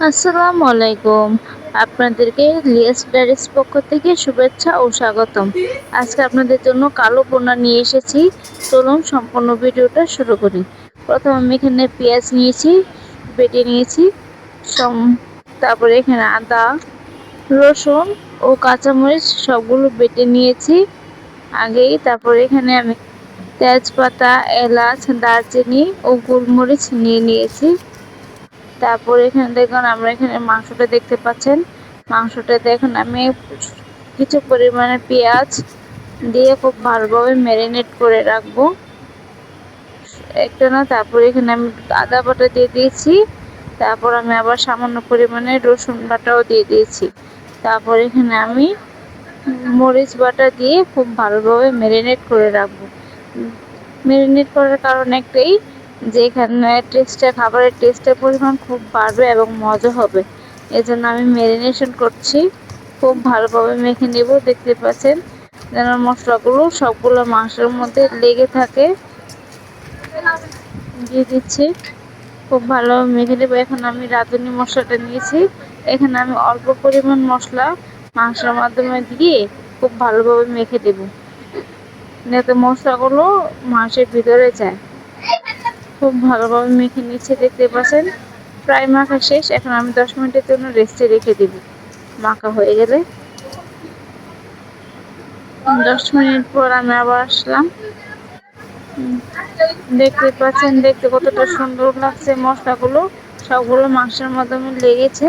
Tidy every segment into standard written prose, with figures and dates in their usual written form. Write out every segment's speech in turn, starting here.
আসসালামু আলাইকুম। আপনাদেরকে লিয়াস ডায়েরিজ পক্ষ থেকে শুভেচ্ছা ও স্বাগতম। আজকে আপনাদের জন্য কালো বোনা নিয়ে এসেছি। চলুন সম্পূর্ণ ভিডিওটা শুরু করি। প্রথমে আমি এখানে পেঁয়াজ নিয়েছি, বেটে নিয়েছি। তারপরে এখানে আদা, রসুন ও কাঁচামরিচ সবগুলো বেটে নিয়েছি আগেই। তারপরে এখানে আমি তেজপাতা, এলাচ, দারচিনি ও গোলমরিচ নিয়ে নিয়েছি। তারপর এখানে দেখুন, আমরা এখানে মাংসটা দেখতে পাচ্ছেন। মাংসটা দেখুন, আমি কিছু পরিমাণে পেঁয়াজ দিয়ে খুব ভালোভাবে ম্যারিনেট করে রাখবো একটা না। তারপর এখানে আমি আদা বাটা দিয়ে দিয়েছি। তারপর আমি আবার সামান্য পরিমাণে রসুন বাটাও দিয়ে দিয়েছি। তারপর এখানে আমি মরিচ বাটা দিয়ে খুব ভালোভাবে ম্যারিনেট করে রাখবো। ম্যারিনেট করার কারণ একটাই, যে এখানে খাবারের টেস্টের পরিমাণ খুব বাড়বে এবং মজা হবে। এজন্য আমি ম্যারিনেশন করছি, খুব ভালোভাবে মেখে নেব। দেখতে পাচ্ছেন যেন মশলাগুলো সবগুলো মাংসের মধ্যে লেগে থাকে। দিয়ে দিচ্ছি, খুব ভালোভাবে মেখে নেব। এখন আমি রাঁধুনি মশলাটা নিয়েছি। এখানে আমি অল্প পরিমাণ মশলা মাংসের মাধ্যমে দিয়ে খুব ভালোভাবে মেখে দেব, যাতে মশলাগুলো মাংসের ভিতরে যায়। খুব ভালোভাবে মেখে নিচ্ছে, দেখতে পাচ্ছেন। প্রায় মাখা শেষ। এখন আমি 10 মিনিটের জন্য রেস্টে রেখে দেব। মাখা হয়ে গেলে 10 মিনিট পর আমি আবার আসলাম। দেখতে পাচ্ছেন, দেখতে কতটা সুন্দর লাগছে। মশলাগুলো সবগুলো মাংসের মাধ্যমে লেগেছে,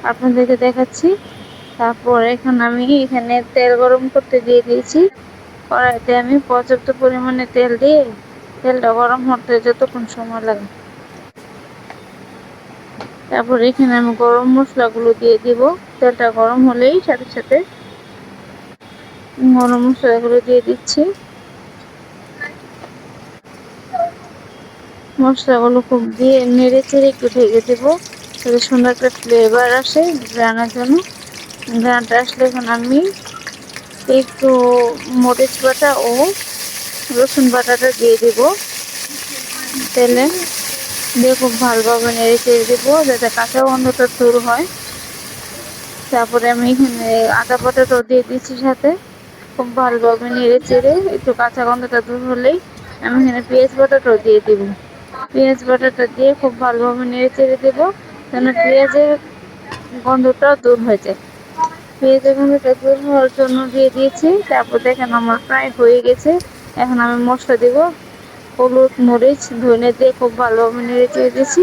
আপনাদেরকে দেখাচ্ছি। তারপর এখন আমি এখানে তেল গরম করতে দিয়ে দিয়েছি। কড়াইতে আমি পর্যাপ্ত পরিমাণে তেল দিয়ে তেলটা গরম হতে যতক্ষণ সময় লাগে। তারপর এখানে আমি গরম মশলাগুলো দিয়ে দিব। তেলটা গরম হলেই সাথে সাথে গরম মশলাগুলো দিয়ে দিচ্ছি। মশলাগুলো খুব দিয়ে নেড়ে চেড়ে একটু ঢেকে দেবো, যাতে সুন্দর একটা ফ্লেভার আসে রান্নার জন্য। রান্নাটা আসলে এখন আমি একটু মরিচ বাটা ও রসুন বাটাটা দিয়ে দিব তেলে। দিয়ে খুব ভালোভাবে নেড়ে চেড়ে দেবো, যাতে কাঁচা গন্ধটা দূর হয়। তারপরে আমি এখানে আদা বাটাটাও দিয়ে দিচ্ছি সাথে। খুব ভালোভাবে নেড়ে চেড়ে একটু কাঁচা গন্ধটা দূর হলেই আমি এখানে পেঁয়াজ বাটাটাও দিয়ে দিব। পেঁয়াজ বাটাটা দিয়ে খুব ভালোভাবে নেড়ে চেড়ে দেবো, যেন পেঁয়াজের গন্ধটা দূর হয়ে যায়। পেঁয়াজের গন্ধটা দূর হওয়ার জন্য দিয়ে দিয়েছি। তারপর দেখেন আমার প্রায় হয়ে গেছে। এখন আমি মশলা দিব। হলুদ, মরিচ, ধনে দিয়ে খুব ভালোভাবে নেড়ে চেড়ে দিয়েছি।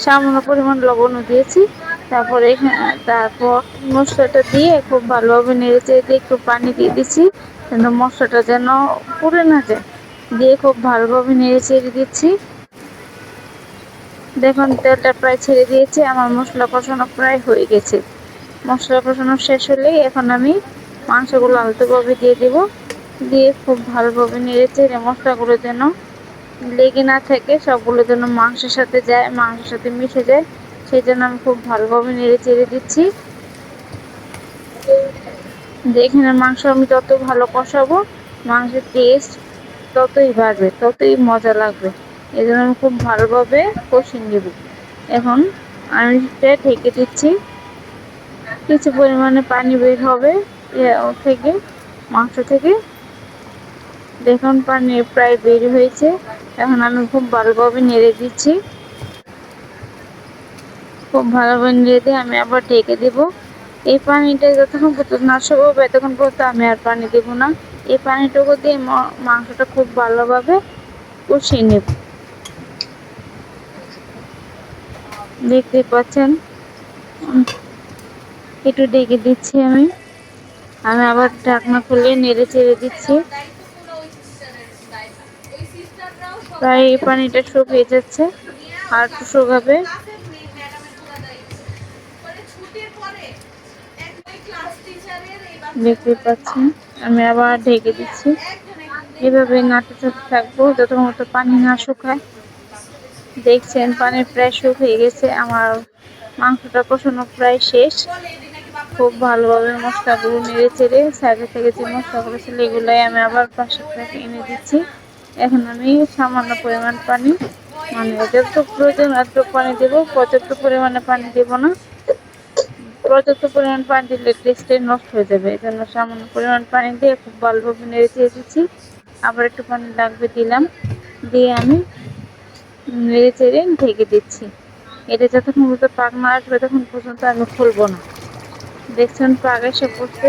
সামান্য পরিমাণ লবণও দিয়েছি। তারপর মশলাটা দিয়ে খুব ভালোভাবে নেড়ে চেড়ে দিয়ে একটু পানি দিয়ে দিচ্ছি, যেন মশলাটা যেন পুড়ে না যায়। দিয়ে খুব ভালোভাবে নেড়ে চেড়ে দিচ্ছি। দেখুন তেলটা প্রায় ছেড়ে দিয়েছে, আমার মশলা কষানো প্রায় হয়ে গেছে। মশলা কষানো শেষ হলেই এখন আমি মাংসগুলো আলতোভাবে দিয়ে দেব। দিয়ে খুব ভালোভাবে নেড়ে চেড়ে মশলাগুলো যেন লেগে না থাকে, সবগুলো যেন মাংসের সাথে যায়, মাংসের সাথে মিশে যায়, সেই জন্য আমি খুব ভালোভাবে নেড়ে চেড়ে দিচ্ছি। এখানে মাংস আমি যত ভালো কষাবো, মাংসের টেস্ট ততই বাড়বে, ততই মজা লাগবে। এই জন্য আমি খুব ভালোভাবে কষিয়ে নেব। এখন আমি ঢেকে দিচ্ছি। কিছু পরিমাণে পানি বের হবে থেকে, মাংস থেকে। দেখুন পানি প্রায় বের হয়েছে। এখন আমি খুব ভালোভাবে নেড়ে দিচ্ছি। খুব ভালোভাবে নেড়ে দিয়ে আমি আবার ঢেকে দেব। এই পানিটা যতক্ষণ পর্যন্ত না শুকাবে ততক্ষণ পর্যন্ত আমি আর পানি দেব না। এই পানিটুকু দিয়ে মাংসটা খুব ভালোভাবে কষিয়ে নেব। দেখতে পাচ্ছেন, একটু ঢেকে দিচ্ছি আমি। আবার ঢাকনা খুলে নেড়ে চেড়ে দিচ্ছি। প্রায় এই পানিটা শুকিয়ে যাচ্ছে, আর একটু শুকাবে। দেখতে পাচ্ছেন, আমি আবার ঢেকে দিচ্ছি। এভাবে নাড়তে থাকবো যতক্ষণ পানি না শুকায়। দেখছেন পানি প্রায় শুকিয়ে গেছে, আমার মাংসটা কষানো প্রায় শেষ। খুব ভালোভাবে মশলাগুলো নেড়ে চেড়ে সাইডে থেকে যে মশলাগুলো ছিল এগুলাই আমি আবার পাশে থেকে এনে দিচ্ছি। এখন আমি সামান্য পরিমাণ পানি মানে যতটুকু প্রয়োজন এতটুকু পানি দেবো, পর্যাপ্ত পরিমাণে পানি দেবো না। পর্যাপ্ত পরিমাণ পানি দিলে টেস্টটাই নষ্ট হয়ে যাবে, এই জন্য সামান্য পরিমাণ পানি দিয়ে খুব ভালোভাবে নেড়ে চেড়ে দিচ্ছি। আবার একটু পানি লাগবে দিলাম, দিয়ে আমি নেড়ে চেড়ে ঢেকে দিচ্ছি। এটা যতক্ষণ পর্যন্ত পাক না আসবে তখন পর্যন্ত আমি খুলবো না। দেখছেন পাক এসে পড়ছে,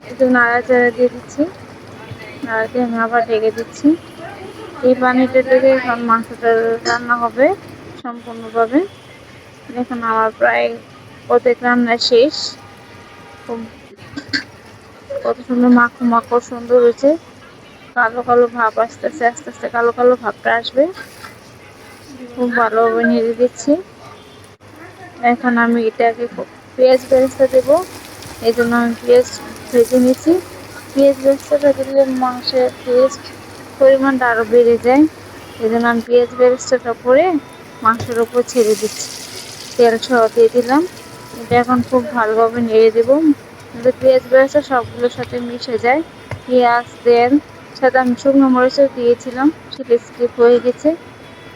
একটু নাড়াচাড়া দিয়ে দিচ্ছি, নাড়া দিয়ে আমি আবার ঢেকে দিচ্ছি। এই পানিটা থেকে এখন মাংসটা রান্না হবে সম্পূর্ণভাবে। দেখুন আমার প্রায় অর্ধেক রান্না শেষ। কত সুন্দর মাখো মাখো সুন্দর হয়েছে। কালো কালো ভাব আসতেছে, আস্তে আস্তে কালো কালো ভাবটা আসবে। খুব ভালোভাবে নেড়ে দিচ্ছি। এখন আমি এটাকে পেঁয়াজ বেরেস্তা দেবো, এই জন্য আমি পেঁয়াজ ভেজে নিচ্ছি। পেঁয়াজ বেরেস্তাটা দিলে মাংসের টেস্ট পরিমাণটা আরও বেড়ে যায়, এই জন্য আমি পেঁয়াজ বেরেস্তাটা করে মাংসের ওপর ছেড়ে দিচ্ছি। তেল সহ দিয়ে দিলাম। এটা এখন খুব ভালোভাবে নেড়ে দেবো, কিন্তু পেঁয়াজ বেরেস্তা সবগুলোর সাথে মিশে যায়। পেঁয়াজ তেল সাথে আমি শুকনো মরিচও দিয়েছিলাম, সেটা স্কিপ হয়ে গেছে।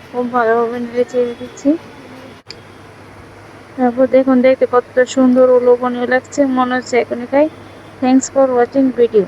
খুব ভালোভাবে নেড়ে চেড়ে দিচ্ছি। তারপর দেখুন দেখতে কতটা সুন্দর ও লোভনীয় লাগছে, মনে হচ্ছে এখনই খাই। Thanks for watching video.